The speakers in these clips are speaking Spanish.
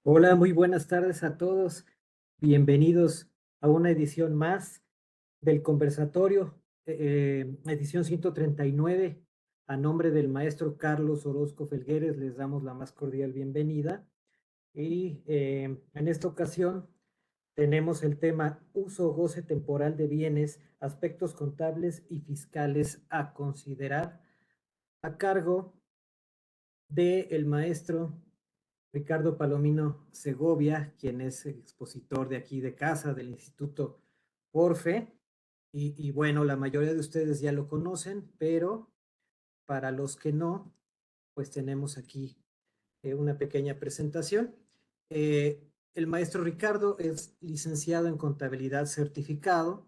Hola, muy buenas tardes a todos. Bienvenidos a una edición más del conversatorio, edición 139. A nombre del maestro Carlos Orozco Felgueres les damos la más cordial bienvenida. Y en esta ocasión tenemos el tema uso o goce temporal de bienes, aspectos contables y fiscales a considerar, a cargo del maestro Ricardo Palomino Segovia, quien es expositor de aquí de casa del Instituto Orfe. Y bueno, la mayoría de ustedes ya lo conocen, pero para los que no, pues tenemos aquí una pequeña presentación. El maestro Ricardo es licenciado en contabilidad certificado,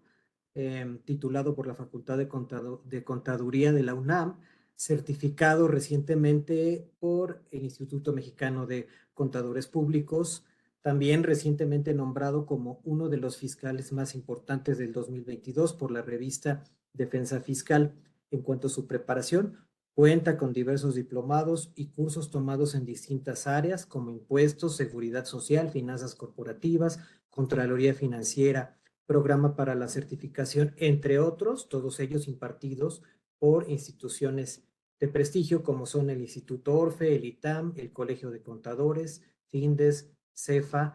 titulado por la Facultad de Contaduría de la UNAM, certificado recientemente por el Instituto Mexicano de Contadores Públicos, también recientemente nombrado como uno de los fiscales más importantes del 2022 por la revista Defensa Fiscal. En cuanto a su preparación, cuenta con diversos diplomados y cursos tomados en distintas áreas como impuestos, seguridad social, finanzas corporativas, contraloría financiera, programa para la certificación, entre otros, todos ellos impartidos por instituciones de prestigio como son el Instituto Orfe, el ITAM, el Colegio de Contadores, FINDES, CEFA,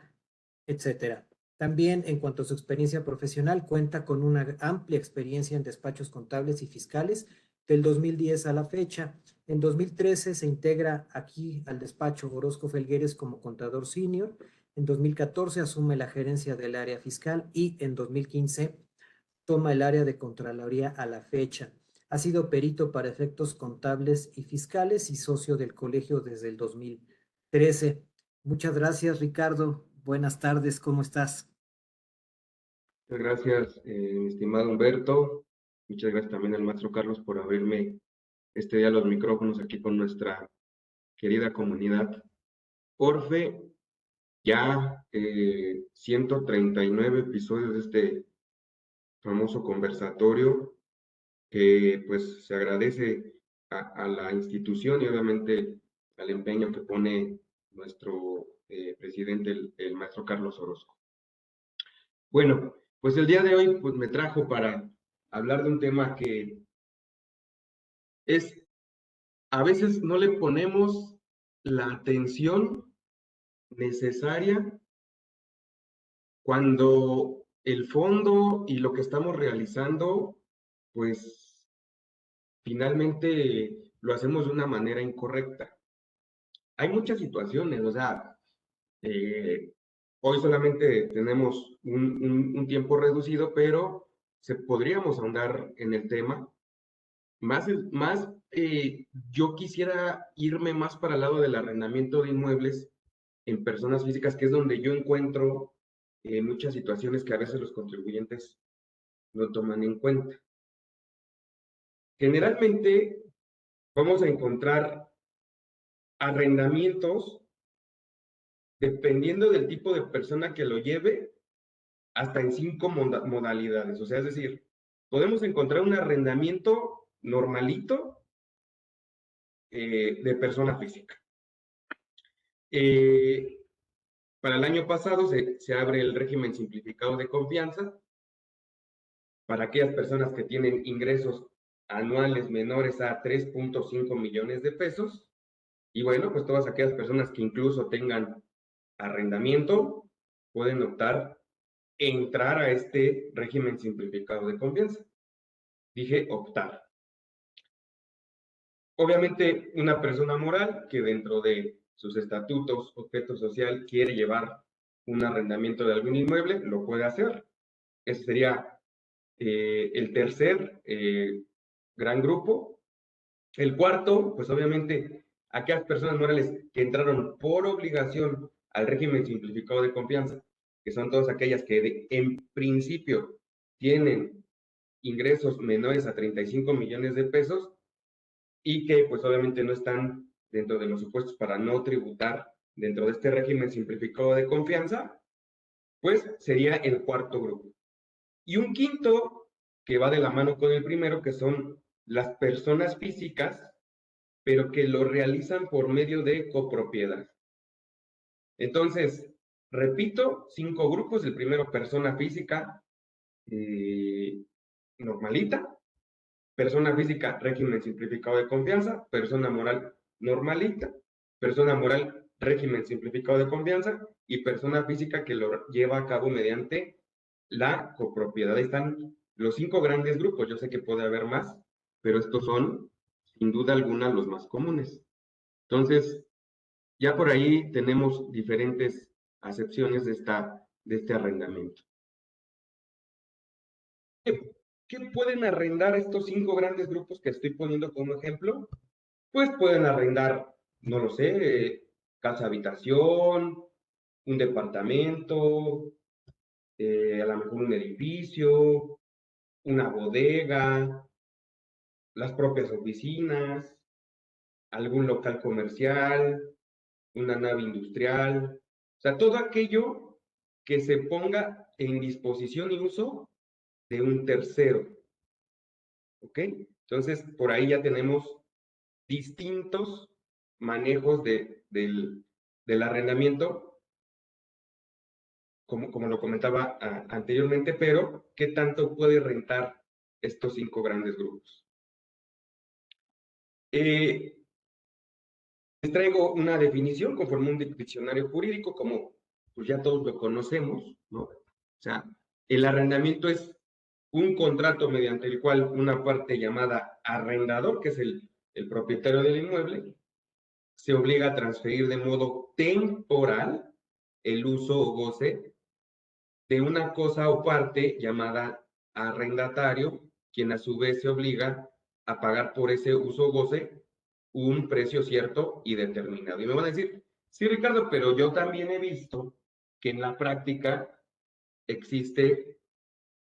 etcétera. También, en cuanto a su experiencia profesional, cuenta con una amplia experiencia en despachos contables y fiscales del 2010 a la fecha. En 2013 se integra aquí al despacho Orozco Felgueres como contador senior. En 2014 asume la gerencia del área fiscal y en 2015 toma el área de Contraloría a la fecha. Ha sido perito para efectos contables y fiscales y socio del colegio desde el 2013. Muchas gracias, Ricardo. Buenas tardes, ¿cómo estás? Muchas gracias, mi estimado Humberto. Muchas gracias también al maestro Carlos por abrirme este día los micrófonos aquí con nuestra querida comunidad. Orfe, ya 139 episodios de este famoso conversatorio que pues se agradece a la institución y obviamente al empeño que pone nuestro presidente, el maestro Carlos Orozco. Bueno, pues el día de hoy pues me trajo para hablar de un tema que es, a veces no le ponemos la atención necesaria cuando el fondo y lo que estamos realizando, pues finalmente lo hacemos de una manera incorrecta. Hay muchas situaciones, o sea, eh, hoy solamente tenemos un tiempo reducido, pero podríamos ahondar en el tema. Yo quisiera irme más para el lado del arrendamiento de inmuebles en personas físicas, que es donde yo encuentro muchas situaciones que a veces los contribuyentes no toman en cuenta. Generalmente vamos a encontrar arrendamientos, dependiendo del tipo de persona que lo lleve, hasta en 5 modalidades. O sea, es decir, podemos encontrar un arrendamiento normalito de persona física. Eh, Para el año pasado se abre el régimen simplificado de confianza para aquellas personas que tienen ingresos anuales menores a 3.5 millones de pesos. Y bueno, pues todas aquellas personas que incluso tengan arrendamiento pueden optar entrar a este régimen simplificado de confianza. Dije optar. Obviamente, una persona moral que dentro de sus estatutos, objeto social, quiere llevar un arrendamiento de algún inmueble, lo puede hacer. Ese sería el tercer gran grupo. El cuarto, pues obviamente, aquellas personas morales que entraron por obligación al régimen simplificado de confianza, que son todas aquellas que en principio tienen ingresos menores a 35 millones de pesos y que pues obviamente no están dentro de los supuestos para no tributar dentro de este régimen simplificado de confianza, pues sería el cuarto grupo. Y un quinto que va de la mano con el primero, que son las personas físicas, pero que lo realizan por medio de copropiedad. Entonces, repito, 5 grupos. El primero, persona física normalita, persona física, régimen simplificado de confianza, persona moral normalita, persona moral, régimen simplificado de confianza, y persona física que lo lleva a cabo mediante la copropiedad. Ahí están los 5 grandes grupos. Yo sé que puede haber más, pero estos son, sin duda alguna, los más comunes. Entonces, ya por ahí tenemos diferentes acepciones de este arrendamiento. ¿Qué pueden arrendar estos 5 grandes grupos que estoy poniendo como ejemplo? Pues pueden arrendar, no lo sé, casa habitación, un departamento, a lo mejor un edificio, una bodega, las propias oficinas, algún local comercial, una nave industrial, o sea, todo aquello que se ponga en disposición y uso de un tercero, ¿ok? Entonces, por ahí ya tenemos distintos manejos del arrendamiento, como lo comentaba anteriormente, pero ¿qué tanto puede rentar estos 5 grandes grupos? Les traigo una definición conforme un diccionario jurídico, como pues ya todos lo conocemos, ¿no? O sea, el arrendamiento es un contrato mediante el cual una parte llamada arrendador, que es el propietario del inmueble, se obliga a transferir de modo temporal el uso o goce de una cosa o parte llamada arrendatario, quien a su vez se obliga a pagar por ese uso o goce un precio cierto y determinado. Y me van a decir, sí, Ricardo, pero yo también he visto que en la práctica existe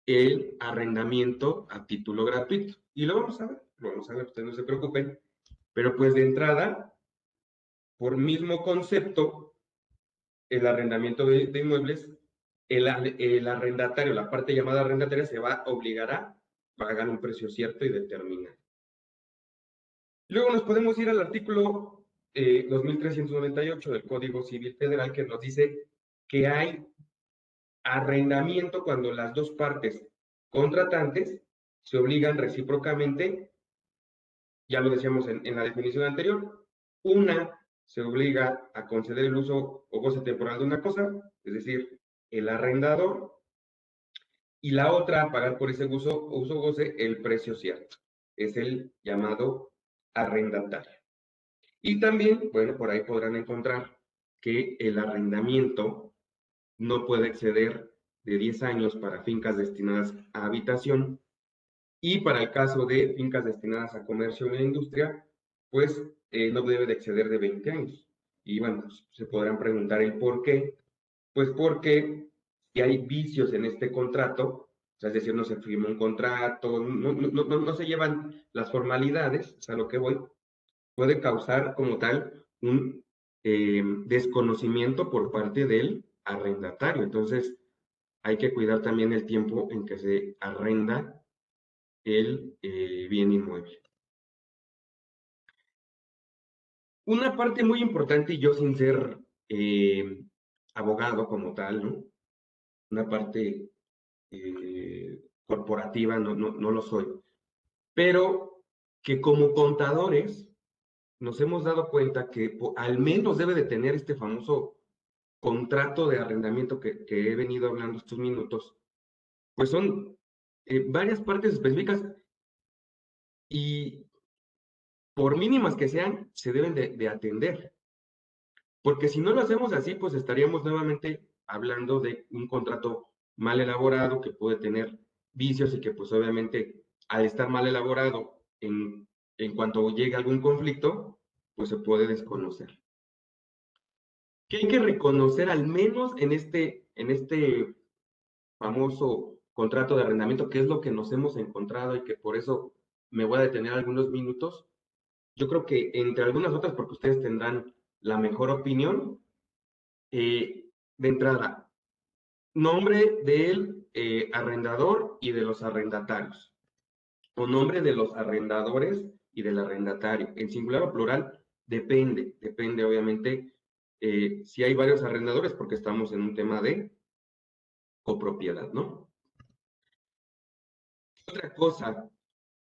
el arrendamiento a título gratuito. Y lo vamos a ver, ustedes no se preocupen. Pero pues de entrada, por mismo concepto, el arrendamiento de inmuebles, el arrendatario, la parte llamada arrendataria, se va a obligar a pagar un precio cierto y determinado. Luego nos podemos ir al artículo 2398 del Código Civil Federal, que nos dice que hay arrendamiento cuando las dos partes contratantes se obligan recíprocamente, ya lo decíamos en la definición anterior, una se obliga a conceder el uso o goce temporal de una cosa, es decir, el arrendador, y la otra a pagar por ese uso o goce el precio cierto. Es el llamado arrendatario. Y también, bueno, por ahí podrán encontrar que el arrendamiento no puede exceder de 10 años para fincas destinadas a habitación, y para el caso de fincas destinadas a comercio e industria, pues no debe de exceder de 20 años. Y bueno, pues, se podrán preguntar el por qué. Pues porque si hay vicios en este contrato, o sea, es decir, no se firma un contrato, no se llevan las formalidades, es a lo que voy, puede causar como tal un desconocimiento por parte del arrendatario. Entonces, hay que cuidar también el tiempo en que se arrenda el bien inmueble. Una parte muy importante, y yo sin ser abogado como tal, ¿no? Una parte corporativa, no lo soy, pero que como contadores nos hemos dado cuenta que al menos debe de tener este famoso contrato de arrendamiento que he venido hablando estos minutos, pues son varias partes específicas, y por mínimas que sean, se deben de atender. Porque si no lo hacemos así, pues estaríamos nuevamente hablando de un contrato mal elaborado que puede tener vicios, y que pues obviamente al estar mal elaborado, en cuanto llegue algún conflicto, pues se puede desconocer. ¿Qué hay que reconocer al menos en este famoso contrato de arrendamiento, que es lo que nos hemos encontrado y que por eso me voy a detener algunos minutos? Yo creo que entre algunas otras, porque ustedes tendrán la mejor opinión, de entrada, nombre del arrendador y de los arrendatarios, o nombre de los arrendadores y del arrendatario, en singular o plural, depende obviamente si hay varios arrendadores, porque estamos en un tema de copropiedad, ¿no? Otra cosa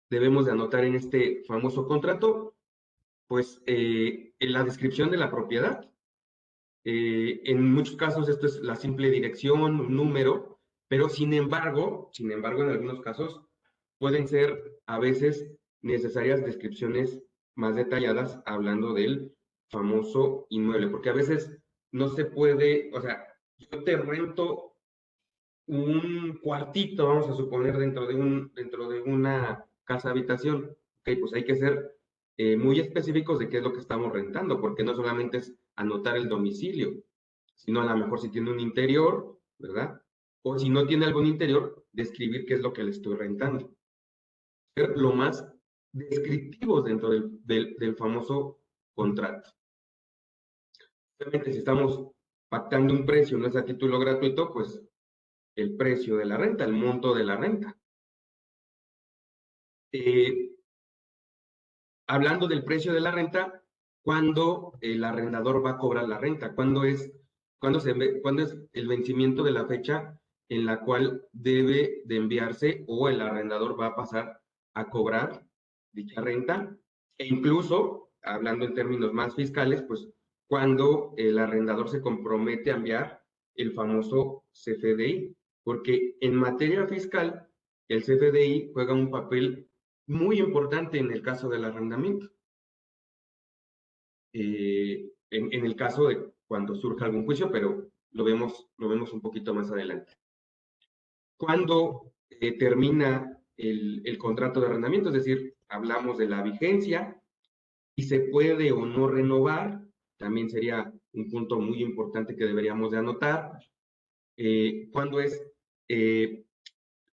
debemos de anotar en este famoso contrato, pues en la descripción de la propiedad. En muchos casos esto es la simple dirección, un número, pero sin embargo, en algunos casos pueden ser a veces necesarias descripciones más detalladas hablando del famoso inmueble, porque a veces no se puede, o sea, yo te rento un cuartito, vamos a suponer, dentro de una casa habitación. Ok, pues hay que ser muy específicos de qué es lo que estamos rentando, porque no solamente es anotar el domicilio, sino a lo mejor si tiene un interior, ¿verdad? O si no tiene algún interior, describir qué es lo que le estoy rentando. Ser lo más descriptivos dentro del famoso contrato. Obviamente, si estamos pactando un precio, no es a título gratuito, pues el precio de la renta, el monto de la renta. Eh, Hablando del precio de la renta, ¿cuándo el arrendador va a cobrar la renta? ¿Cuándo es el vencimiento de la fecha en la cual debe de enviarse o el arrendador va a pasar a cobrar dicha renta? E incluso, hablando en términos más fiscales, pues cuando el arrendador se compromete a enviar el famoso CFDI, porque en materia fiscal el CFDI juega un papel muy importante en el caso del arrendamiento. En el caso de cuando surja algún juicio, pero lo vemos un poquito más adelante. Cuando termina el contrato de arrendamiento, es decir, hablamos de la vigencia y se puede o no renovar, también sería un punto muy importante que deberíamos de anotar. Cuando es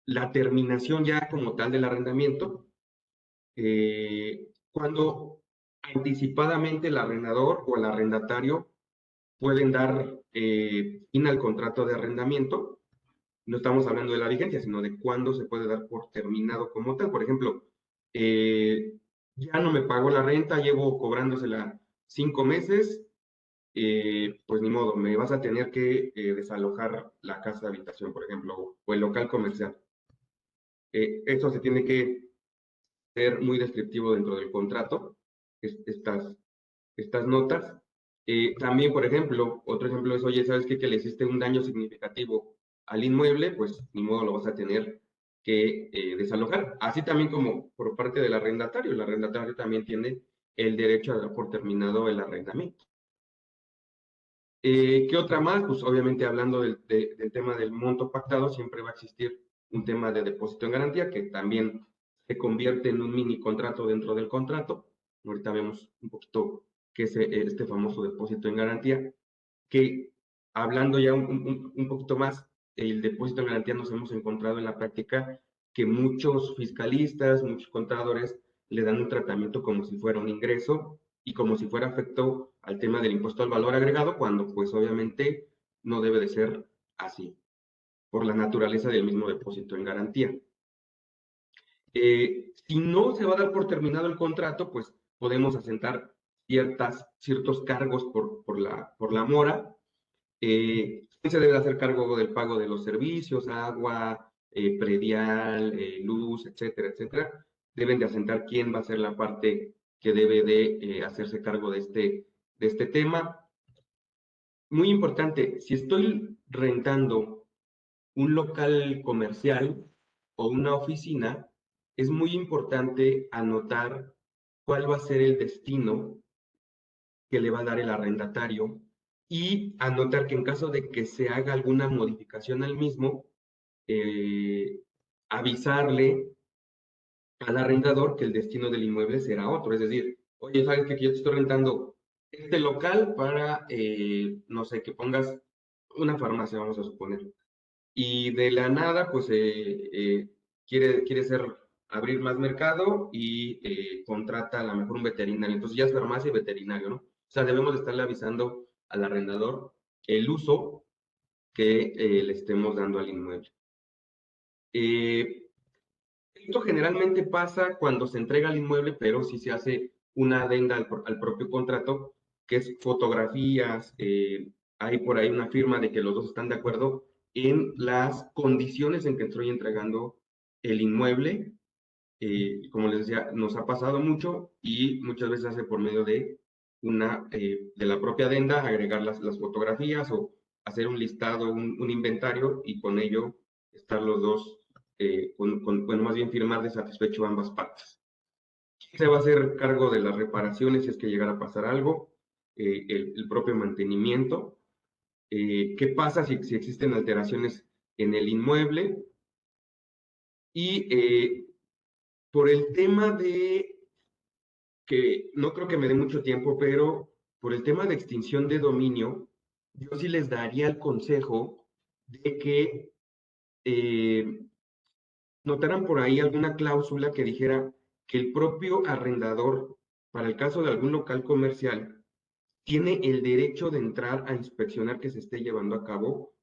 la terminación ya como tal del arrendamiento, cuando anticipadamente el arrendador o el arrendatario pueden dar fin al contrato de arrendamiento. No estamos hablando de la vigencia, sino de cuándo se puede dar por terminado como tal. Por ejemplo, eh, ya no me pagó la renta, llevo cobrándosela 5 meses, pues ni modo, me vas a tener que desalojar la casa de habitación, por ejemplo, o el local comercial. Eso se tiene que ser muy descriptivo dentro del contrato, estas notas. También, por ejemplo, otro ejemplo es, oye, ¿sabes qué? Que le hiciste un daño significativo al inmueble, pues ni modo lo vas a tener que desalojar. Así también como por parte del arrendatario. El arrendatario también tiene el derecho a dar por terminado el arrendamiento. ¿Qué otra más? Pues obviamente hablando del tema del monto pactado, siempre va a existir un tema de depósito en garantía que también se convierte en un mini contrato dentro del contrato. Ahorita vemos un poquito qué es este famoso depósito en garantía, que hablando ya un poquito más, el depósito en garantía nos hemos encontrado en la práctica que muchos fiscalistas, muchos contadores le dan un tratamiento como si fuera un ingreso y como si fuera afecto al tema del impuesto al valor agregado, cuando pues obviamente no debe de ser así, por la naturaleza del mismo depósito en garantía. Si no se va a dar por terminado el contrato, pues podemos asentar ciertos cargos por la mora. ¿Quién se debe hacer cargo del pago de los servicios, agua, predial, luz, etcétera, etcétera? Deben de asentar quién va a ser la parte que debe de hacerse cargo de este tema. Muy importante, si estoy rentando un local comercial o una oficina, es muy importante anotar cuál va a ser el destino que le va a dar el arrendatario y anotar que en caso de que se haga alguna modificación al mismo, eh, avisarle al arrendador que el destino del inmueble será otro. Es decir, oye, ¿sabes qué? Que yo te estoy rentando este local para, no sé, que pongas una farmacia, vamos a suponer. Y de la nada, pues quiere abrir más mercado y contrata a lo mejor un veterinario. Entonces ya es farmacia y veterinario, ¿no? O sea, debemos de estarle avisando al arrendador el uso que le estemos dando al inmueble. Esto generalmente pasa cuando se entrega el inmueble, pero si se hace una adenda al propio contrato, que es fotografías, hay por ahí una firma de que los dos están de acuerdo en las condiciones en que estoy entregando el inmueble. Como les decía, nos ha pasado mucho y muchas veces hace por medio de de la propia adenda, agregar las fotografías o hacer un listado, un inventario y con ello estar los dos, bueno, más bien firmar de satisfecho ambas partes. ¿Quién se va a hacer cargo de las reparaciones si es que llegara a pasar algo? El propio mantenimiento. ¿Qué pasa si existen alteraciones en el inmueble? Y por el tema de que no creo que me dé mucho tiempo, pero por el tema de extinción de dominio, yo sí les daría el consejo de que eh, notaran por ahí alguna cláusula que dijera que el propio arrendador, para el caso de algún local comercial, tiene el derecho de entrar a inspeccionar que se esté llevando a cabo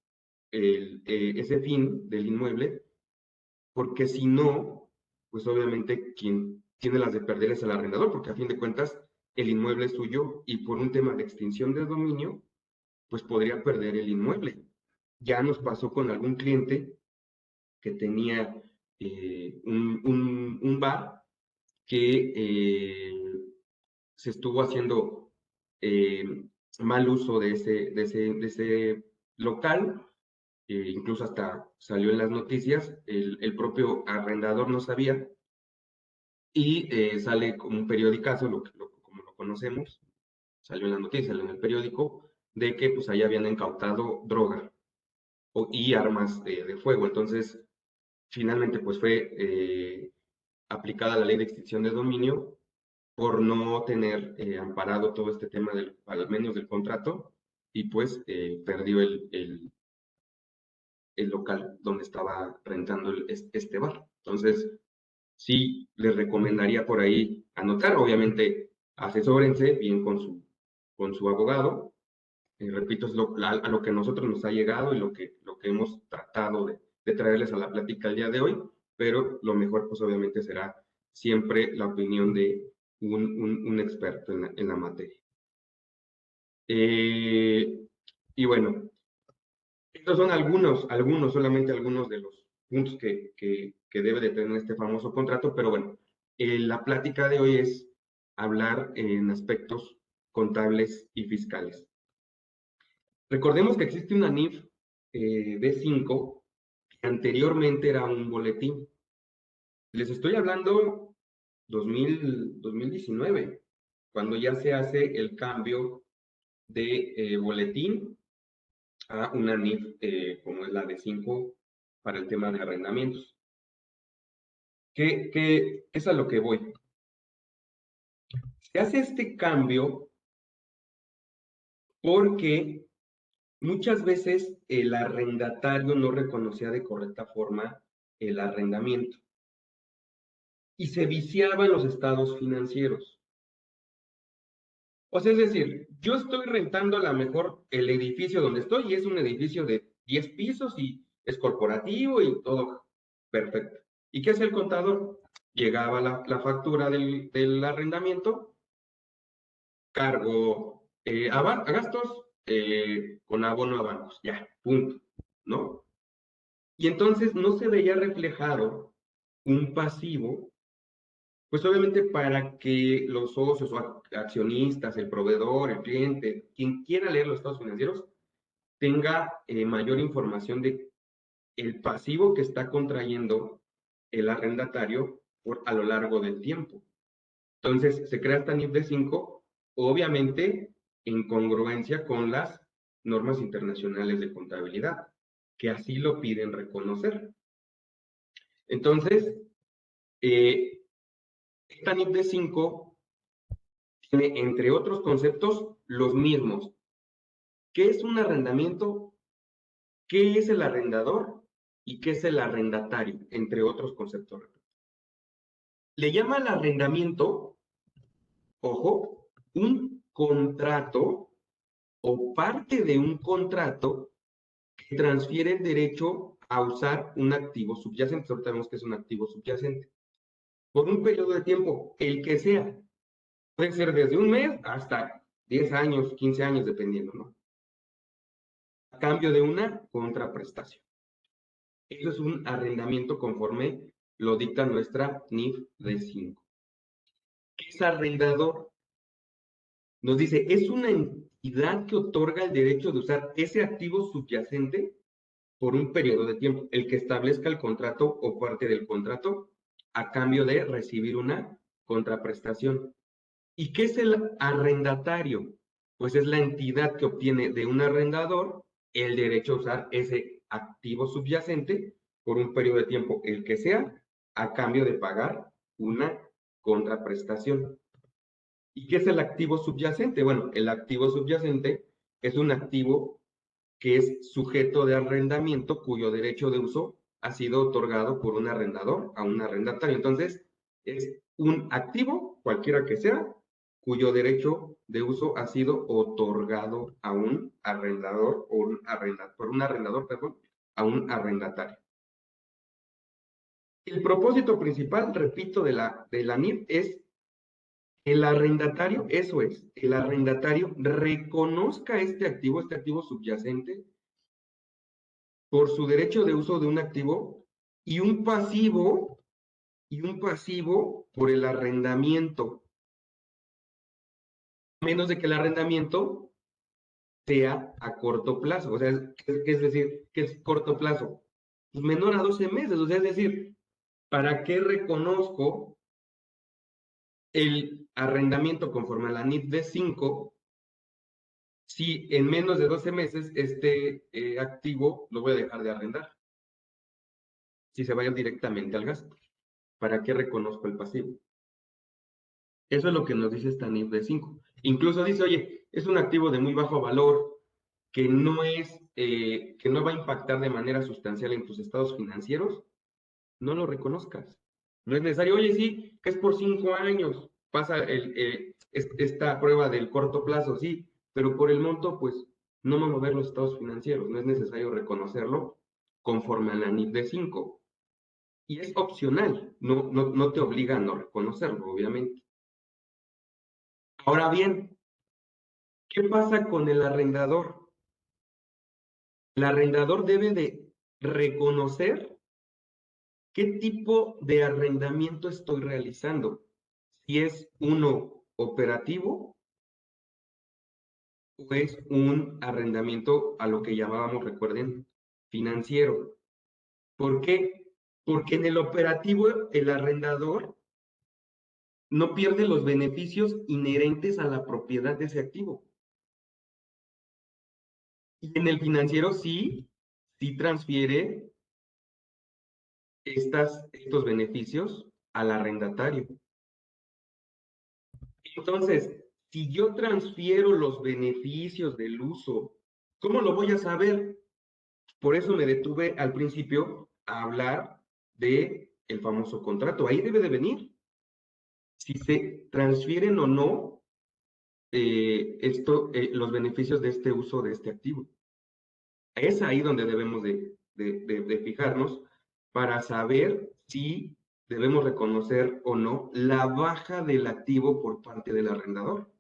ese fin del inmueble, porque si no, pues obviamente quien tiene las de perder es el arrendador, porque a fin de cuentas el inmueble es suyo y por un tema de extinción de dominio, pues podría perder el inmueble. Ya nos pasó con algún cliente que tenía un bar que se estuvo haciendo mal uso de ese local, incluso hasta salió en las noticias, el propio arrendador no sabía y sale como un periodicazo, como lo conocemos, salió en las noticias, salió en el periódico, de que pues ahí habían incautado droga y armas de fuego. Entonces, finalmente pues fue aplicada la ley de extinción de dominio por no tener amparado todo este tema al menos del contrato y pues perdió el local donde estaba rentando este bar. Entonces, sí les recomendaría por ahí anotar, obviamente asesórense bien con su abogado. Repito, es a lo que a nosotros nos ha llegado y lo que hemos tratado de traerles a la plática el día de hoy, pero lo mejor pues obviamente será siempre la opinión de un experto en la materia. Y bueno, estos son solamente algunos de los puntos que debe de tener este famoso contrato, pero bueno, la plática de hoy es hablar en aspectos contables y fiscales. Recordemos que existe una NIF D5 que anteriormente era un boletín. Les estoy hablando 2019, cuando ya se hace el cambio de boletín a una NIF como es la D5 para el tema de arrendamientos. ¿Qué es a lo que voy? Se hace este cambio porque muchas veces el arrendatario no reconocía de correcta forma el arrendamiento y se viciaban los estados financieros. O sea, es decir, yo estoy rentando a lo mejor el edificio donde estoy y es un edificio de 10 pisos y es corporativo y todo perfecto. ¿Y qué hace el contador? Llegaba la factura del arrendamiento, cargo a gastos con abono a bancos, ya, punto, ¿no? Y entonces no se veía reflejado un pasivo, pues obviamente para que los socios o accionistas, el proveedor, el cliente, quien quiera leer los estados financieros, tenga mayor información de el pasivo que está contrayendo el arrendatario a lo largo del tiempo. Entonces, se crea esta NIF de 5, obviamente en congruencia con las normas internacionales de contabilidad, que así lo piden reconocer. Entonces, esta NIF de 5 tiene, entre otros conceptos, los mismos. ¿Qué es un arrendamiento? ¿Qué es el arrendador? ¿Y qué es el arrendatario? Entre otros conceptos. Le llama al arrendamiento, ojo, un contrato o parte de un contrato que transfiere el derecho a usar un activo subyacente. Ahorita sabemos que es un activo subyacente. Por un periodo de tiempo, el que sea. Puede ser desde un mes hasta 10 años, 15 años, dependiendo, ¿no? A cambio de una contraprestación. Eso es un arrendamiento conforme lo dicta nuestra NIF de 5. ¿Qué es arrendador? Nos dice, es una entidad que otorga el derecho de usar ese activo subyacente por un periodo de tiempo, el que establezca el contrato o parte del contrato a cambio de recibir una contraprestación. ¿Y qué es el arrendatario? Pues es la entidad que obtiene de un arrendador el derecho a usar ese activo subyacente por un periodo de tiempo, el que sea, a cambio de pagar una contraprestación. ¿Y qué es el activo subyacente? Bueno, el activo subyacente es un activo que es sujeto de arrendamiento cuyo derecho de uso ha sido otorgado por un arrendador a un arrendatario. Entonces, es un activo, cualquiera que sea, cuyo derecho de uso ha sido otorgado a un arrendador o por un arrendador, perdón, a un arrendatario. El propósito principal, repito, de la NIF es el arrendatario, eso es, el arrendatario reconozca este activo subyacente por su derecho de uso de un activo y un pasivo por el arrendamiento, menos de que el arrendamiento sea a corto plazo, o sea, es decir, que es corto plazo, pues menor a 12 meses, o sea, es decir, ¿para qué reconozco el arrendamiento conforme a la NIF de 5 si en menos de 12 meses este activo lo voy a dejar de arrendar? Si se vaya directamente al gasto, ¿para qué reconozco el pasivo? Eso es lo que nos dice esta NIF de 5. Incluso dice, oye, es un activo de muy bajo valor que que no va a impactar de manera sustancial en tus estados financieros, no lo reconozcas. No es necesario, oye, sí, que es por 5 años, pasa esta prueba del corto plazo, sí, pero por el monto, pues, no vamos a ver los estados financieros, no es necesario reconocerlo conforme a la NIF de 5. Y es opcional, no te obliga a no reconocerlo, obviamente. Ahora bien, ¿qué pasa con el arrendador? El arrendador debe de reconocer qué tipo de arrendamiento estoy realizando. Si es uno operativo o es un arrendamiento a lo que llamábamos, recuerden, financiero. ¿Por qué? Porque en el operativo el arrendador no pierde los beneficios inherentes a la propiedad de ese activo. Y en el financiero sí transfiere estos beneficios al arrendatario. Entonces, si yo transfiero los beneficios del uso, ¿cómo lo voy a saber? Por eso me detuve al principio a hablar de el famoso contrato. Ahí debe de venir si se transfieren o no los beneficios de este uso de este activo. Es ahí donde debemos de fijarnos para saber si debemos reconocer o no la baja del activo por parte del arrendador.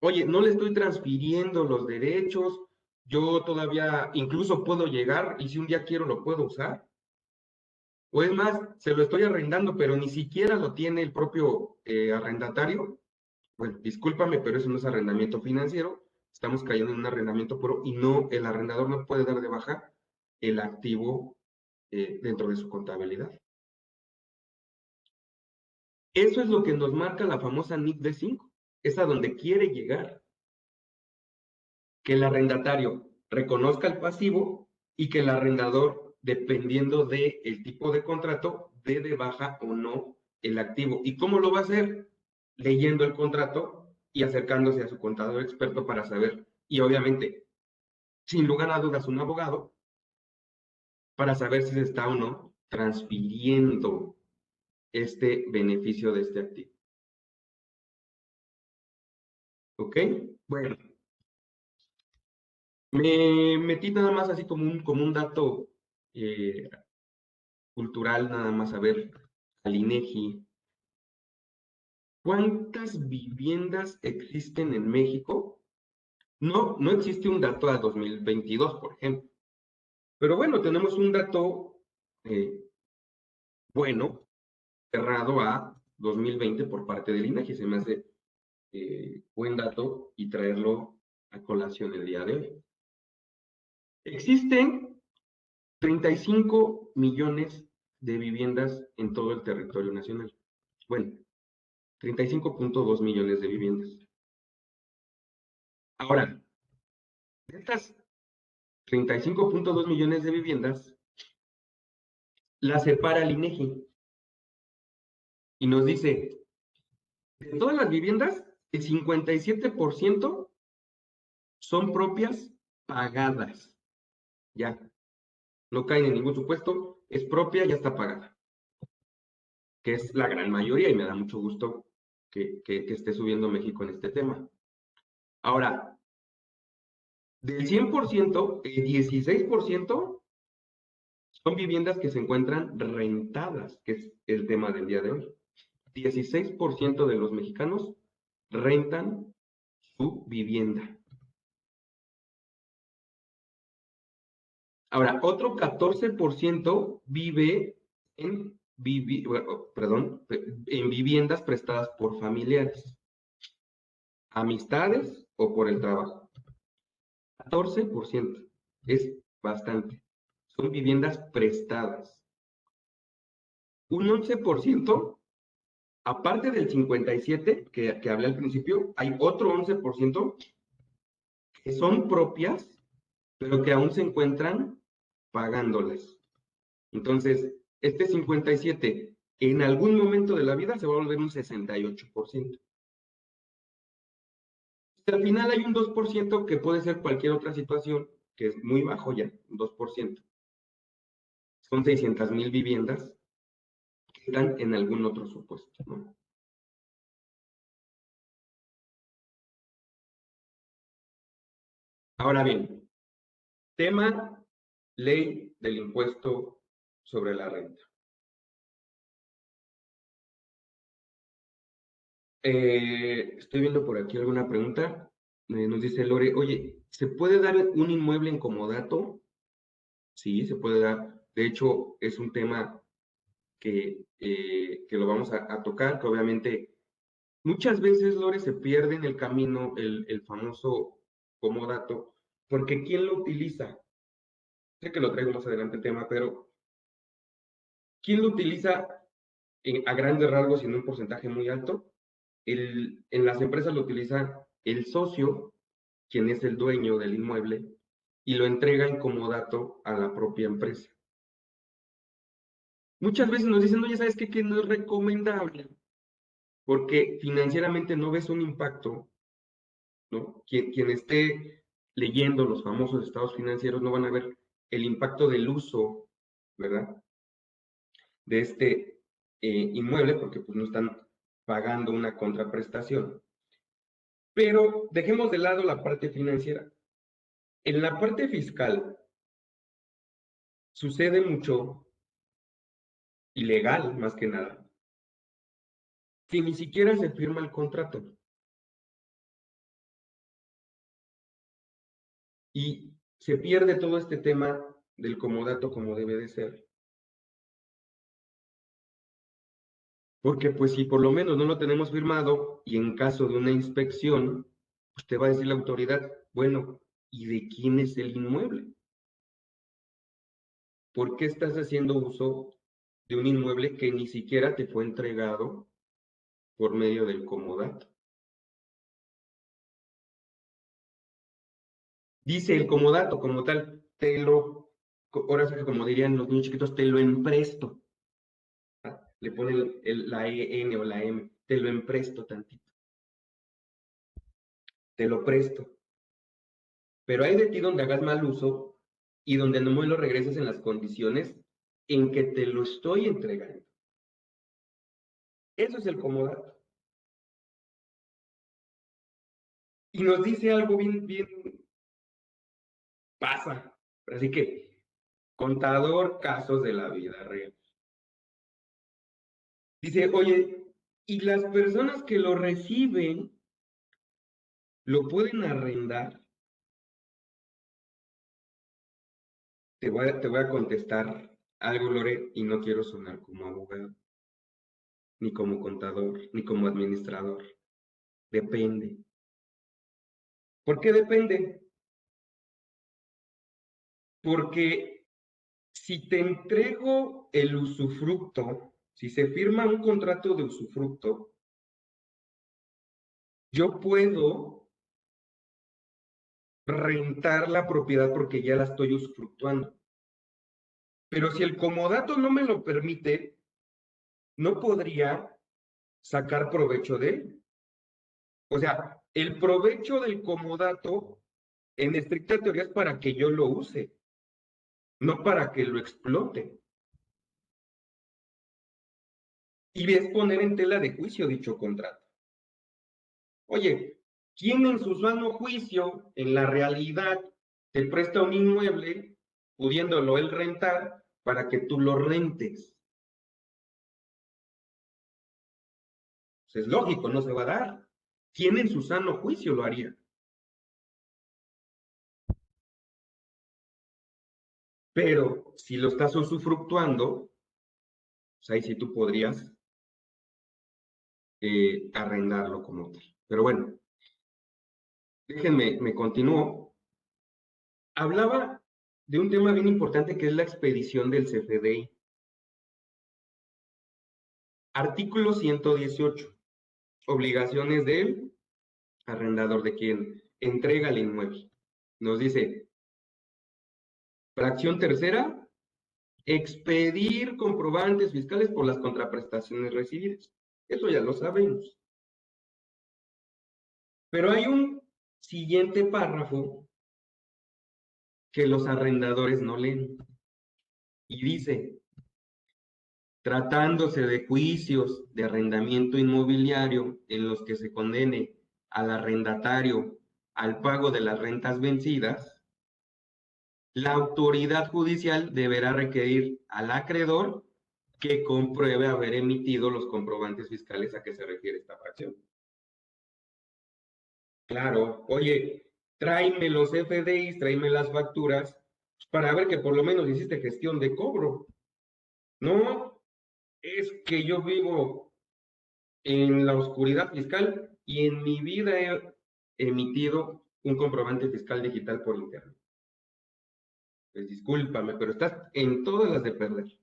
Oye, no le estoy transfiriendo los derechos, yo todavía incluso puedo llegar y si un día quiero lo puedo usar. O es más, se lo estoy arrendando, pero ni siquiera lo tiene el propio arrendatario. Bueno, discúlpame, pero eso no es arrendamiento financiero. Estamos cayendo en un arrendamiento puro y no, el arrendador no puede dar de baja el activo dentro de su contabilidad. Eso es lo que nos marca la famosa NIC de 5. Es a donde quiere llegar. Que el arrendatario reconozca el pasivo y que el arrendador, dependiendo del tipo de contrato, dé de baja o no el activo. ¿Y cómo lo va a hacer? Leyendo el contrato y acercándose a su contador experto para saber, y obviamente, sin lugar a dudas, un abogado, para saber si se está o no transfiriendo este beneficio de este activo. ¿Ok? Bueno, me metí nada más así como un dato eh, cultural, nada más a ver al INEGI. ¿Cuántas viviendas existen en México? No existe un dato a 2022, por ejemplo. Pero bueno, tenemos un dato bueno, cerrado a 2020 por parte del INEGI. Se me hace buen dato y traerlo a colación el día de hoy. Existen 35 millones de viviendas en todo el territorio nacional. Bueno, 35.2 millones de viviendas. Ahora, de estas 35.2 millones de viviendas, las separa el INEGI y nos dice, de todas las viviendas, el 57% son propias pagadas. Ya, no caen en ningún supuesto, es propia, ya está pagada, que es la gran mayoría y me da mucho gusto que esté subiendo México en este tema. Ahora, del 100%, el 16% son viviendas que se encuentran rentadas, que es el tema del día de hoy. 16% de los mexicanos rentan su vivienda. Ahora, otro 14% vive en, en viviendas prestadas por familiares, amistades o por el trabajo. 14% es bastante. Son viviendas prestadas. Un 11%, aparte del 57% que hablé al principio, hay otro 11% que son propias, pero que aún se encuentran pagándolas. Entonces, este 57 en algún momento de la vida se va a volver un 68%. Al final hay un 2% que puede ser cualquier otra situación, que es muy bajo ya, un 2%. Son 600,000 viviendas que están en algún otro supuesto, ¿no? Ahora bien, tema ley del impuesto sobre la renta. Estoy viendo por aquí alguna pregunta. Nos dice Lore, oye, ¿se puede dar un inmueble en comodato? Sí, se puede dar. De hecho, es un tema que lo vamos a tocar, que obviamente muchas veces, Lore, se pierde en el camino el famoso comodato, porque ¿quién lo utiliza? Sé que lo traigo más adelante el tema, pero ¿quién lo utiliza a grandes rasgos y en un porcentaje muy alto? En las empresas lo utiliza el socio, quien es el dueño del inmueble, y lo entrega en comodato a la propia empresa. Muchas veces nos dicen, oye, ¿sabes qué? Que no es recomendable, porque financieramente no ves un impacto, ¿no? Quien esté leyendo los famosos estados financieros no van a ver el impacto del uso, ¿verdad? De este inmueble, porque pues no están pagando una contraprestación. Pero dejemos de lado la parte financiera. En la parte fiscal sucede mucho, ilegal más que nada, que ni siquiera se firma el contrato. Y se pierde todo este tema del comodato como debe de ser. Porque pues si por lo menos no lo tenemos firmado y en caso de una inspección, pues te va a decir la autoridad, bueno, ¿y de quién es el inmueble? ¿Por qué estás haciendo uso de un inmueble que ni siquiera te fue entregado por medio del comodato? Dice el comodato como tal, ahora sí que como dirían los niños chiquitos, te lo empresto. Le ponen la EN o la M, te lo empresto tantito, te lo presto. Pero hay de ti donde hagas mal uso y donde no me lo regreses en las condiciones en que te lo estoy entregando. Eso es el comodato. Y nos dice algo bien pasa. Así que, contador, casos de la vida real. Dice, oye, Y las personas que lo reciben lo pueden arrendar. Te voy a contestar algo, Lore, y no quiero sonar como abogado, ni como contador, ni como administrador. Depende. ¿Por qué depende? Porque si te entrego el usufructo, si se firma un contrato de usufructo, yo puedo rentar la propiedad porque ya la estoy usufructuando. Pero si el comodato no me lo permite, no podría sacar provecho de él. O sea, el provecho del comodato en estricta teoría es para que yo lo use, no para que lo explote. Y es poner en tela de juicio dicho contrato. Oye, ¿quién en su sano juicio, en la realidad, te presta un inmueble, pudiéndolo él rentar, para que tú lo rentes? Pues es lógico, no se va a dar. ¿Quién en su sano juicio lo haría? Pero si lo estás usufructuando, pues ahí sí tú podrías arrendarlo como tal. Pero bueno, déjenme, me continúo. Hablaba de un tema bien importante que es la expedición del CFDI. Artículo 118. Obligaciones del arrendador, de quien entrega el inmueble. Nos dice, fracción tercera, expedir comprobantes fiscales por las contraprestaciones recibidas. Eso ya lo sabemos. Pero hay un siguiente párrafo que los arrendadores no leen y dice, tratándose de juicios de arrendamiento inmobiliario en los que se condene al arrendatario al pago de las rentas vencidas, la autoridad judicial deberá requerir al acreedor que compruebe haber emitido los comprobantes fiscales a que se refiere esta fracción. Claro, oye, tráeme los FDIs, tráeme las facturas para ver que por lo menos hiciste gestión de cobro. No, es que yo vivo en la oscuridad fiscal y en mi vida he emitido un comprobante fiscal digital por internet. Pues discúlpame, pero estás en todas las de perder.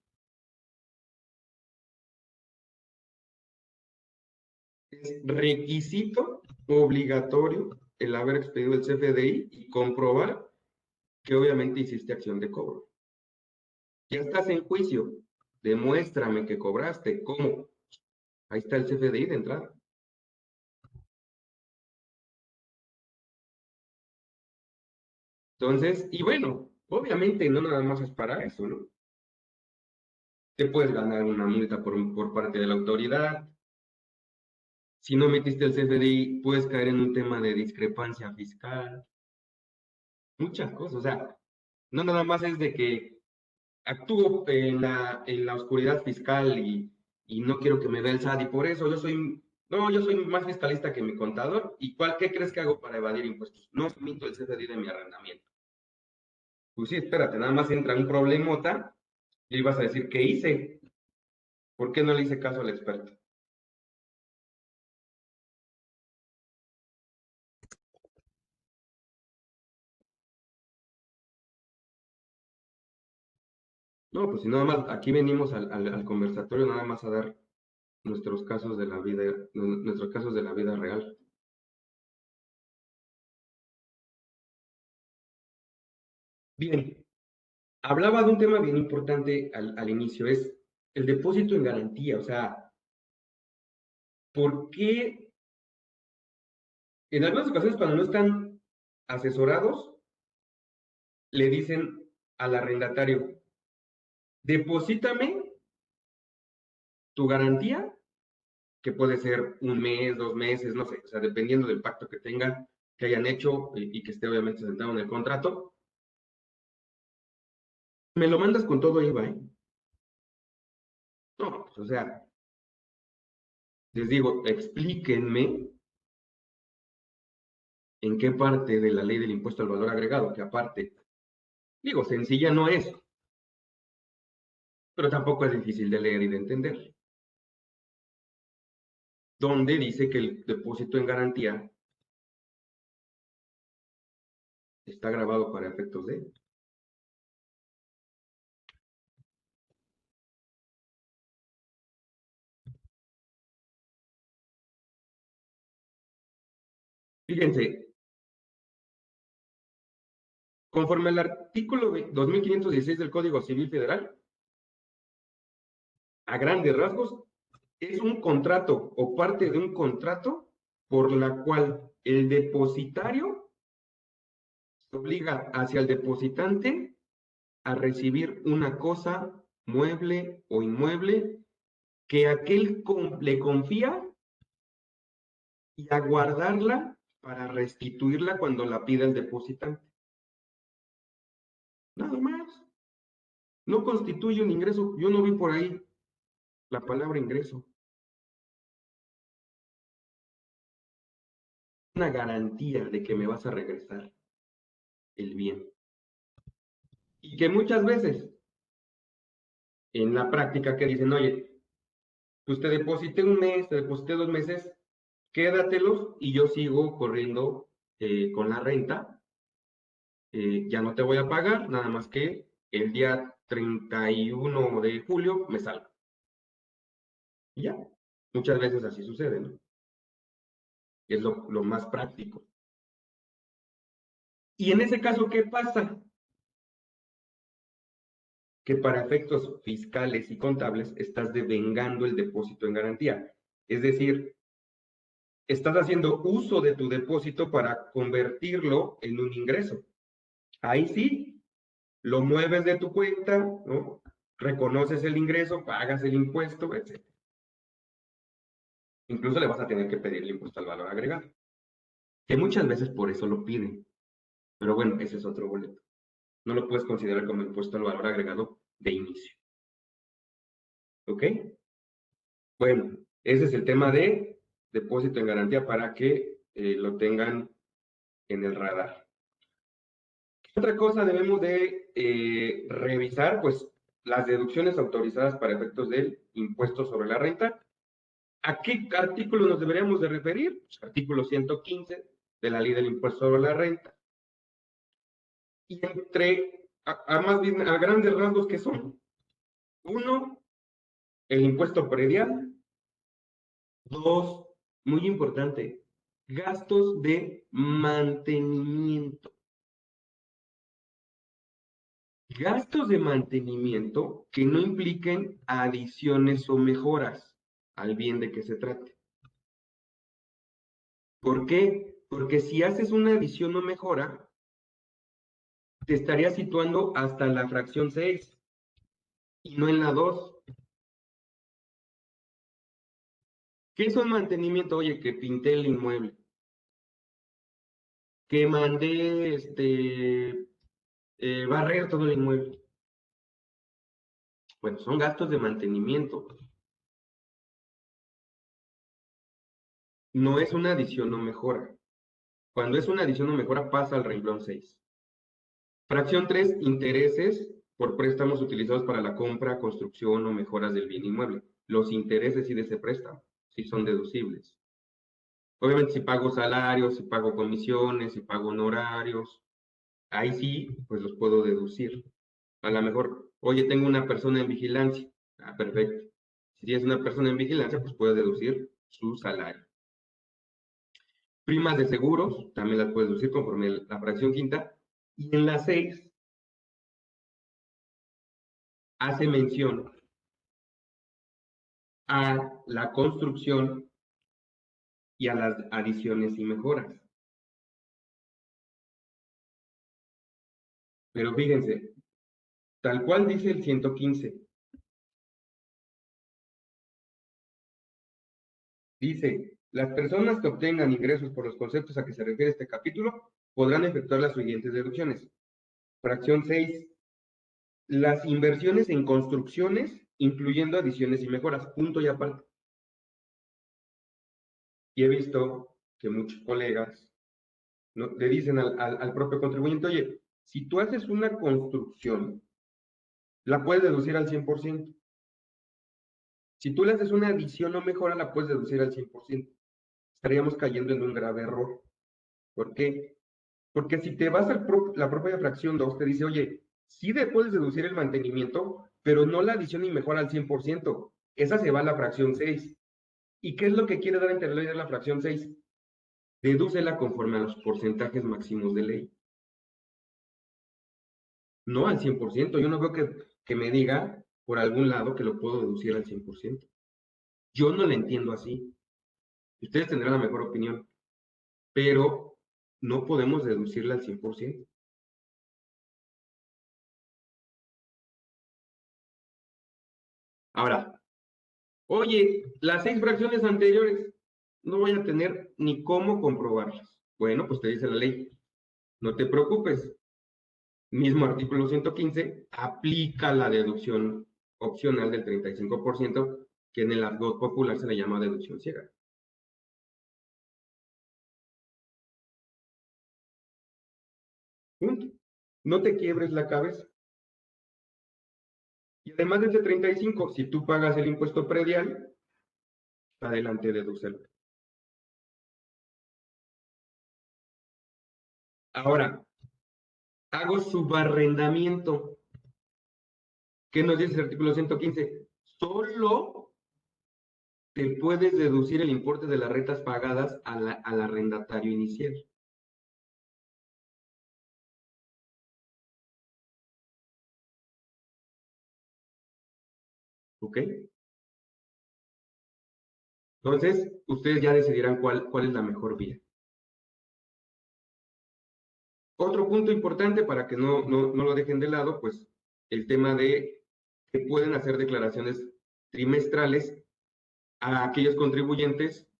Es requisito obligatorio el haber expedido el CFDI y comprobar que obviamente hiciste acción de cobro. Ya estás en juicio, demuéstrame que cobraste. ¿Cómo? Ahí está el CFDI de entrada. Entonces, y bueno, obviamente no nada más es para eso, ¿no? Te puedes ganar una multa por parte de la autoridad. Si no metiste el CFDI, puedes caer en un tema de discrepancia fiscal. Muchas cosas. O sea, no nada más es de que actúo en la oscuridad fiscal y no quiero que me vea el SAT y por eso yo soy, no, yo soy más fiscalista que mi contador. ¿Y qué crees que hago para evadir impuestos? No emito el CFDI de mi arrendamiento. Pues sí, espérate, nada más entra un problemota y vas a decir, ¿qué hice? ¿Por qué no le hice caso al experto? No, pues si nada más, aquí venimos al conversatorio nada más a dar nuestros casos de la vida, nuestros casos de la vida real. Bien, hablaba de un tema bien importante al inicio, es el depósito en garantía. O sea, ¿por qué en algunas ocasiones cuando no están asesorados, le dicen al arrendatario, deposítame tu garantía, que puede ser un mes, 2 meses, no sé, o sea, dependiendo del pacto que tengan, que hayan hecho y que esté obviamente sentado en el contrato, me lo mandas con todo IVA, ¿eh? No, pues, o sea, Les digo, explíquenme en qué parte de la ley del impuesto al valor agregado, que aparte, digo, sencilla no es, pero tampoco es difícil de leer y de entender, donde dice que el depósito en garantía está grabado para efectos de... Fíjense, conforme al artículo 2516 del Código Civil Federal, a grandes rasgos, es un contrato o parte de un contrato por la cual el depositario se obliga hacia el depositante a recibir una cosa, mueble o inmueble, que aquel le confía y a guardarla para restituirla cuando la pida el depositante. Nada más. No constituye un ingreso. Yo no vi por ahí la palabra ingreso. Una garantía de que me vas a regresar el bien. Y que muchas veces, en la práctica, que dicen, oye, pues te deposité un mes, te deposité 2 meses, quédatelos y yo sigo corriendo con la renta. Ya no te voy a pagar, nada más que el día 31 de julio me salgo. Y ya, muchas veces así sucede, ¿no? Es lo más práctico. Y en ese caso, ¿qué pasa? Que para efectos fiscales y contables estás devengando el depósito en garantía. Es decir, estás haciendo uso de tu depósito para convertirlo en un ingreso. Ahí sí, lo mueves de tu cuenta, ¿no? Reconoces el ingreso, pagas el impuesto, etc. Incluso le vas a tener que pedir el impuesto al valor agregado, que muchas veces por eso lo piden. Pero bueno, ese es otro boleto. No lo puedes considerar como impuesto al valor agregado de inicio. ¿Ok? Bueno, ese es el tema de depósito en garantía para que lo tengan en el radar. ¿Qué otra cosa debemos de revisar? Pues las deducciones autorizadas para efectos del impuesto sobre la renta. ¿A qué artículo nos deberíamos de referir? Pues, artículo 115 de la ley del impuesto sobre la renta. Y más bien, a grandes rasgos, ¿qué son? Uno, el impuesto predial. Dos, muy importante, gastos de mantenimiento. Gastos de mantenimiento que no impliquen adiciones o mejoras al bien de que se trate. ¿Por qué? Porque si haces una adición o mejora, te estaría situando hasta la fracción 6 y no en la 2. ¿Qué es un mantenimiento? Oye, que pinté el inmueble, que mandé barrer todo el inmueble. Bueno, son gastos de mantenimiento. No es una adición o mejora. Cuando es una adición o mejora, pasa al renglón 6. Fracción 3, intereses por préstamos utilizados para la compra, construcción o mejoras del bien inmueble. Los intereses y de ese préstamo sí son deducibles. Obviamente, si pago salarios, si pago comisiones, si pago honorarios, ahí sí, pues los puedo deducir. A lo mejor, oye, tengo una persona en vigilancia. Ah, perfecto. Si es una persona en vigilancia, pues puedo deducir su salario. Primas de seguros, también las puedes deducir conforme la fracción quinta. Y en la 6 hace mención a la construcción y a las adiciones y mejoras. Pero fíjense, tal cual dice el 115, dice, las personas que obtengan ingresos por los conceptos a que se refiere este capítulo podrán efectuar las siguientes deducciones. Fracción 6, las inversiones en construcciones, incluyendo adiciones y mejoras, punto y aparte. Y he visto que muchos colegas, ¿no?, le dicen al propio contribuyente, oye, si tú haces una construcción, la puedes deducir al 100%. Si tú le haces una adición o mejora, la puedes deducir al 100%. Estaríamos cayendo en un grave error. ¿Por qué? Porque si te vas a la propia fracción 2, te dice, oye, sí puedes deducir el mantenimiento, pero no la adición y mejora al 100%. Esa se va a la fracción 6. ¿Y qué es lo que quiere dar a entender la fracción 6? Dedúcela conforme a los porcentajes máximos de ley. No al 100%. Yo no veo que me diga por algún lado que lo puedo deducir al 100%. Yo no lo entiendo así. Ustedes tendrán la mejor opinión, pero no podemos deducirla al 100%. Ahora, oye, las 6 fracciones anteriores no voy a tener ni cómo comprobarlas. Bueno, pues te dice la ley, no te preocupes. Mismo artículo 115, aplica la deducción opcional del 35%, que en el argot popular se le llama deducción ciega. Punto. No te quiebres la cabeza. Y además de ese 35, si tú pagas el impuesto predial, adelante, dedúcelo. Ahora, hago subarrendamiento. ¿Qué nos dice el artículo 115? Solo te puedes deducir el importe de las rentas pagadas al arrendatario inicial. ¿Ok? Entonces, ustedes ya decidirán cuál es la mejor vía. Otro punto importante para que no lo dejen de lado, pues el tema de que pueden hacer declaraciones trimestrales a aquellos contribuyentes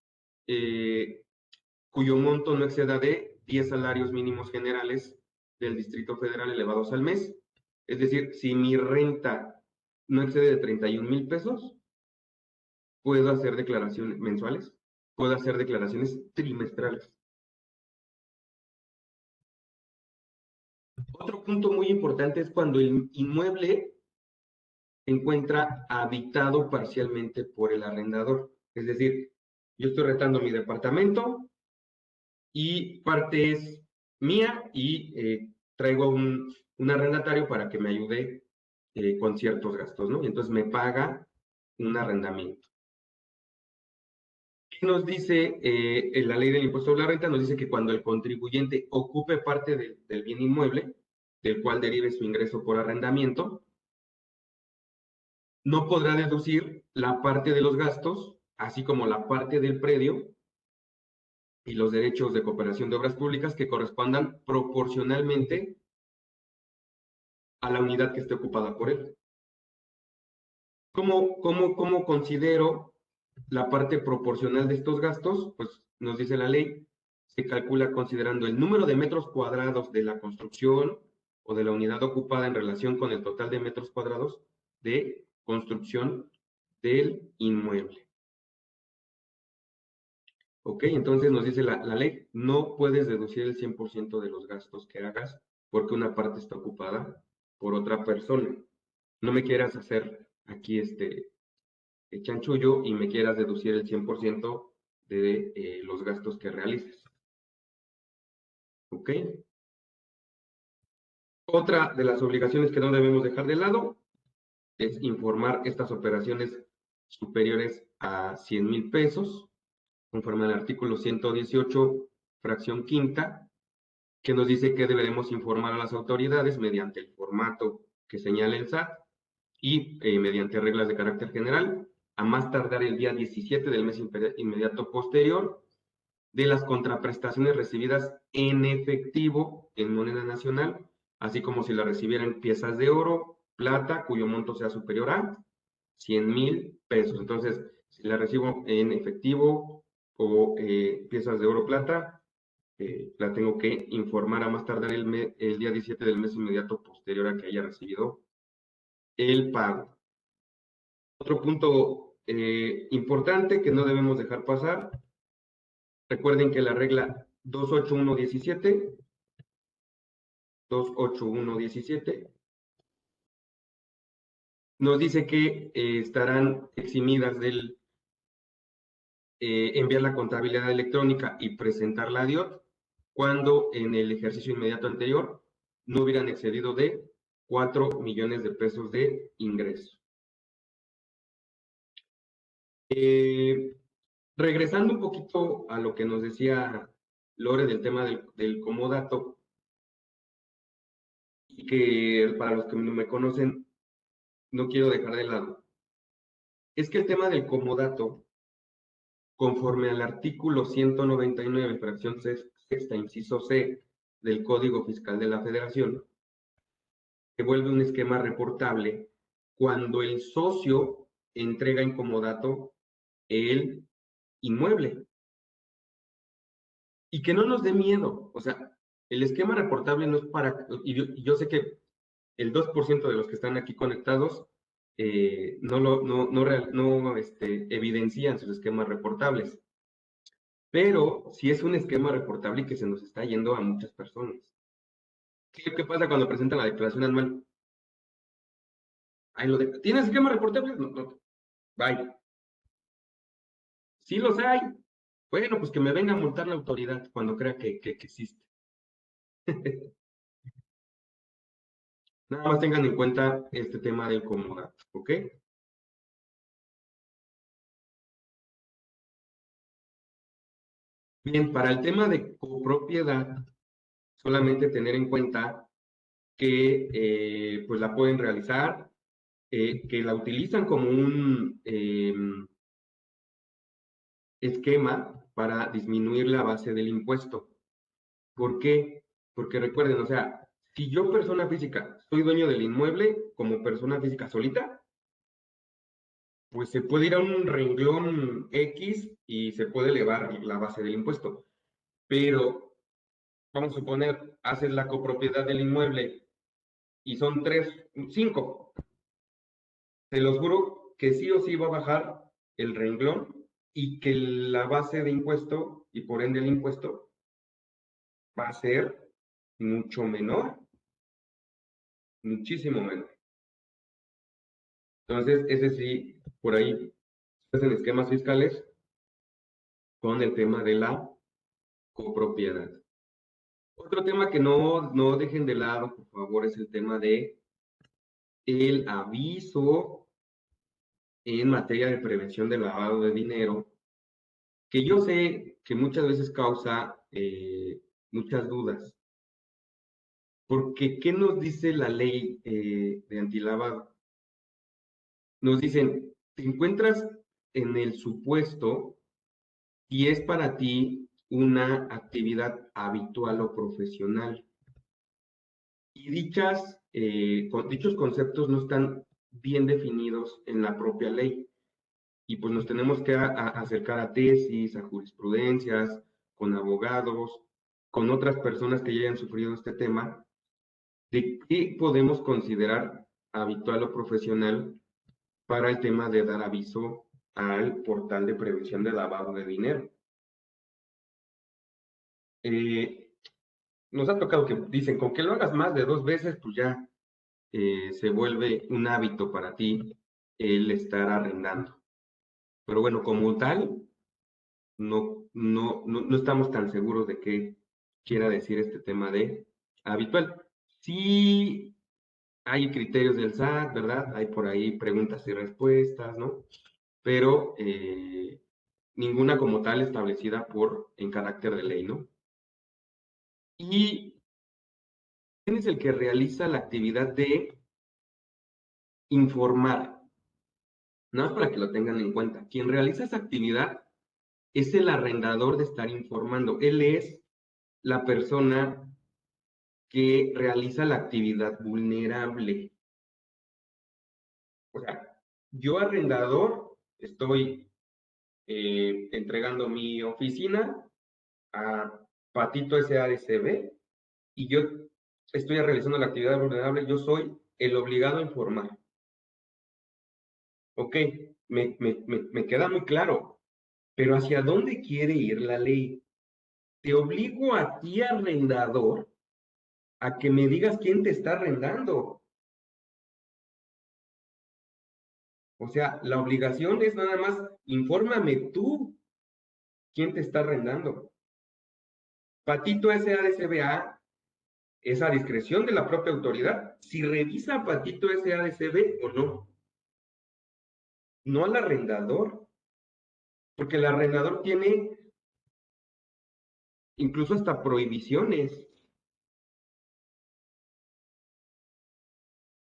cuyo monto no exceda de 10 salarios mínimos generales del Distrito Federal elevados al mes. Es decir, si mi renta no excede de 31,000 pesos, puedo hacer declaraciones mensuales, puedo hacer declaraciones trimestrales. Otro punto muy importante es cuando el inmueble se encuentra habitado parcialmente por el arrendador. Es decir, yo estoy rentando mi departamento y parte es mía y traigo un arrendatario para que me ayude con ciertos gastos, ¿no? Y entonces me paga un arrendamiento. ¿Qué nos dice en la ley del impuesto sobre la renta? Nos dice que cuando el contribuyente ocupe parte del bien inmueble, del cual derive su ingreso por arrendamiento, no podrá deducir la parte de los gastos, así como la parte del predio y los derechos de cooperación de obras públicas que correspondan proporcionalmente a la unidad que esté ocupada por él. ¿Cómo considero la parte proporcional de estos gastos? Pues nos dice la ley, se calcula considerando el número de metros cuadrados de la construcción o de la unidad ocupada en relación con el total de metros cuadrados de construcción del inmueble. ¿Ok? Entonces nos dice la ley, no puedes deducir el 100% de los gastos que hagas porque una parte está ocupada por otra persona. No me quieras hacer aquí chanchullo y me quieras deducir el 100% de los gastos que realices. ¿Ok? Otra de las obligaciones que no debemos dejar de lado es informar estas operaciones superiores a 100,000 pesos, conforme al artículo 118, fracción quinta, que nos dice que deberemos informar a las autoridades mediante el formato que señala el SAT y mediante reglas de carácter general, a más tardar el día 17 del mes inmediato posterior, de las contraprestaciones recibidas en efectivo en moneda nacional, así como si la recibieran piezas de oro, plata, cuyo monto sea superior a 100,000 pesos. Entonces, si la recibo en efectivo o piezas de oro, plata, la tengo que informar a más tardar el día 17 del mes inmediato posterior a que haya recibido el pago. Otro punto importante que no debemos dejar pasar Recuerden que la regla 28117 nos dice que estarán eximidas del enviar la contabilidad electrónica y presentar la DIOT cuando en el ejercicio inmediato anterior no hubieran excedido de 4 millones de pesos de ingreso. Regresando un poquito a lo que nos decía Lore del tema del comodato, y que para los que no me conocen, no quiero dejar de lado, es que el tema del comodato, conforme al artículo 199, fracción sexta, inciso C, del Código Fiscal de la Federación, se vuelve un esquema reportable cuando el socio entrega en comodato el inmueble. Y que no nos dé miedo, o sea, el esquema reportable no es para, y yo sé que el 2% de los que están aquí conectados no evidencian sus esquemas reportables, pero sí es un esquema reportable y que se nos está yendo a muchas personas. ¿Qué pasa cuando presentan la declaración anual? Ahí ¿tienes esquema reportable? No, no, bye. Sí los hay. Bueno, pues que me venga a multar la autoridad cuando crea que existe. Nada más tengan en cuenta este tema del comodato, ¿ok? Bien, para el tema de copropiedad, solamente tener en cuenta que pues la pueden realizar, que la utilizan como un esquema para disminuir la base del impuesto. ¿Por qué? Porque recuerden, o sea, si yo persona física soy dueño del inmueble como persona física solita, pues se puede ir a un renglón X y se puede elevar la base del impuesto. Pero vamos a suponer, haces la copropiedad del inmueble y son 5. Te los juro que sí o sí va a bajar el renglón y que la base de impuesto y por ende el impuesto va a ser mucho menor, muchísimo menor. Entonces, ese sí, por ahí, hacen esquemas fiscales con el tema de la copropiedad. Otro tema que no dejen de lado, por favor, es el tema de el aviso en materia de prevención del lavado de dinero, que yo sé que muchas veces causa muchas dudas, porque ¿qué nos dice la ley de antilavado? Nos dicen, te encuentras en el supuesto y es para ti una actividad habitual o profesional. Y dichos conceptos no están bien definidos en la propia ley. Y pues nos tenemos que acercar a tesis, a jurisprudencias, con abogados, con otras personas que ya hayan sufrido este tema, de qué podemos considerar habitual o profesional para el tema de dar aviso al portal de prevención de lavado de dinero. Nos ha tocado que dicen, con que lo hagas más de 2 veces, pues ya se vuelve un hábito para ti el estar arrendando. Pero bueno, como tal, no estamos tan seguros de qué quiera decir este tema de habitual. Sí hay criterios del SAT, ¿verdad? Hay por ahí preguntas y respuestas, ¿no? Pero ninguna como tal establecida en carácter de ley, ¿no? Y ¿quién es el que realiza la actividad de informar? Nada más para que lo tengan en cuenta. Quien realiza esa actividad es el arrendador de estar informando. Él es la persona que realiza la actividad vulnerable. O sea, yo arrendador estoy entregando mi oficina a Patito SADCB y yo estoy realizando la actividad vulnerable, yo soy el obligado a informar. Ok, me queda muy claro. Pero ¿hacia dónde quiere ir la ley? Te obligo a ti, arrendador, a que me digas quién te está arrendando. O sea, la obligación es nada más, infórmame tú quién te está arrendando. Patito SADCBA es a discreción de la propia autoridad. Si revisa Patito SADCB o no, no al arrendador, porque el arrendador tiene incluso hasta prohibiciones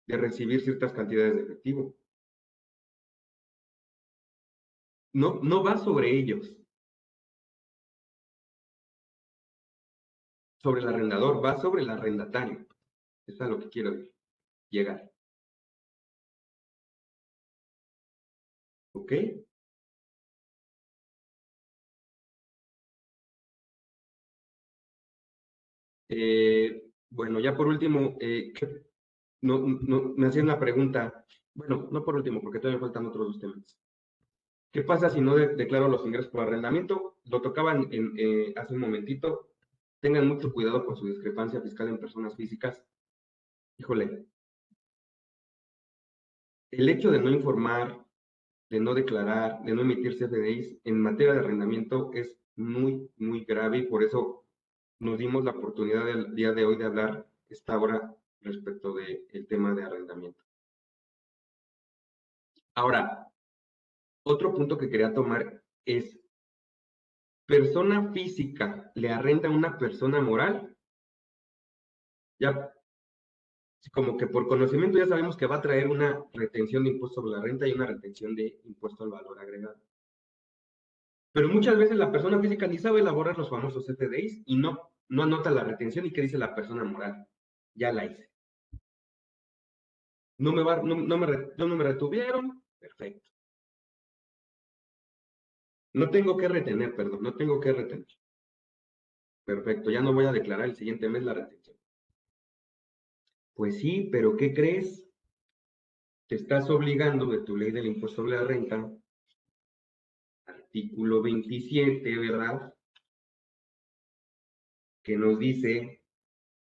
de recibir ciertas cantidades de efectivo. No, no va sobre ellos, sobre el arrendador, va sobre el arrendatario. Eso es a lo que quiero llegar. ¿Ok? Bueno, ya por último, me hacían la pregunta, bueno, no por último, porque todavía faltan otros dos temas. ¿Qué pasa si no declaro los ingresos por arrendamiento? Lo tocaban hace un momentito. Tengan mucho cuidado con su discrepancia fiscal en personas físicas. Híjole, el hecho de no informar, de no declarar, de no emitir CFDIs en materia de arrendamiento es muy, muy grave y por eso nos dimos la oportunidad el día de hoy de hablar esta hora respecto del tema de arrendamiento. Ahora, otro punto que quería tomar es, persona física le arrenda a una persona moral, ya como que por conocimiento ya sabemos que va a traer una retención de impuesto sobre la renta y una retención de impuesto al valor agregado. Pero muchas veces la persona física ni sabe elaborar los famosos CFDIs y no anota la retención y qué dice la persona moral. Ya la hice. No me retuvieron, perfecto. No tengo que retener, perdón, no tengo que retener. Perfecto, ya no voy a declarar el siguiente mes la retención. Pues sí, pero ¿qué crees? Te estás obligando de tu ley del impuesto sobre la renta, artículo 27, ¿verdad? Que nos dice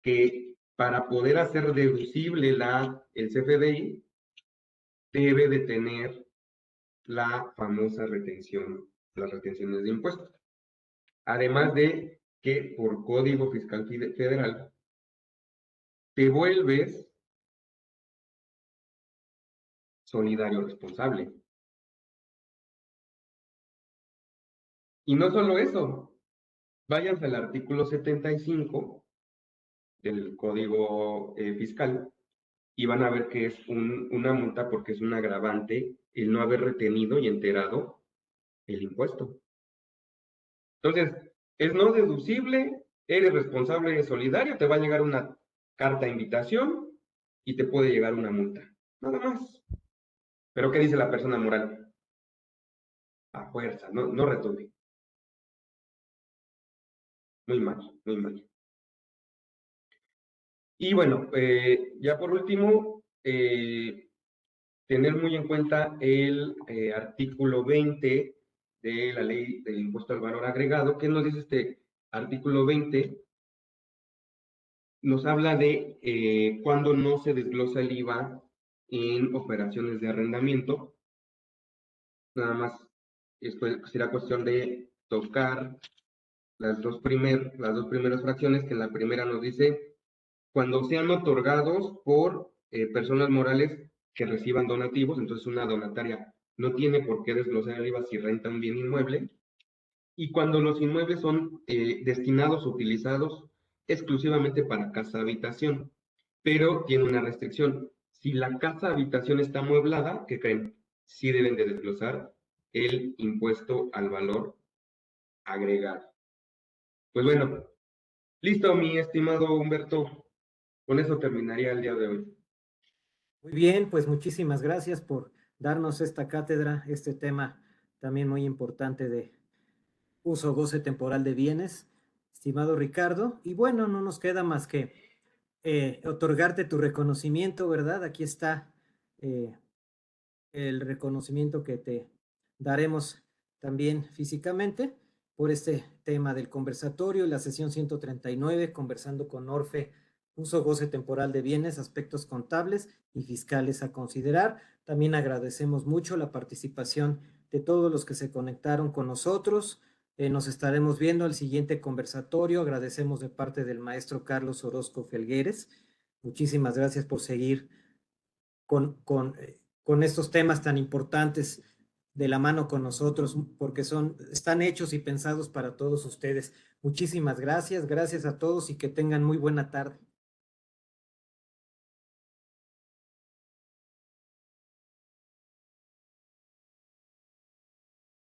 que para poder hacer deducible el CFDI, debe de tener la famosa retención, las retenciones de impuestos. Además de que por Código Fiscal Federal te vuelves solidario responsable. Y no solo eso, váyanse al artículo 75 del Código Fiscal y van a ver que es una multa porque es un agravante el no haber retenido y enterado el impuesto. Entonces, es no deducible, eres responsable solidario, te va a llegar una carta de invitación y te puede llegar una multa. Nada más. Pero ¿qué dice la persona moral? A fuerza, no retuve. Muy mal, muy mal. Y bueno, ya por último, tener muy en cuenta el artículo 20 de la ley del impuesto al valor agregado. ¿Qué nos dice este artículo 20? Nos habla de cuando no se desglosa el IVA en operaciones de arrendamiento. Nada más será cuestión de tocar las dos primeras fracciones, que en la primera nos dice cuando sean otorgados por personas morales que reciban donativos, entonces una donataria no tiene por qué desglosar el IVA si renta un bien inmueble, y cuando los inmuebles son destinados o utilizados exclusivamente para casa habitación, pero tiene una restricción. Si la casa habitación está amueblada, ¿qué creen? Sí deben de desglosar el impuesto al valor agregado. Pues bueno, listo, mi estimado Humberto. Con eso terminaría el día de hoy. Muy bien, pues muchísimas gracias por darnos esta cátedra, este tema también muy importante de uso o goce temporal de bienes, estimado Ricardo. Y bueno, no nos queda más que otorgarte tu reconocimiento, ¿verdad? Aquí está el reconocimiento que te daremos también físicamente por este tema del conversatorio, la sesión 139, conversando con Orfe, uso goce temporal de bienes, aspectos contables y fiscales a considerar. También agradecemos mucho la participación de todos los que se conectaron con nosotros. Nos estaremos viendo el siguiente conversatorio. Agradecemos de parte del maestro Carlos Orozco Felgueres. Muchísimas gracias por seguir con estos temas tan importantes de la mano con nosotros, porque están hechos y pensados para todos ustedes. Muchísimas gracias, gracias a todos y que tengan muy buena tarde.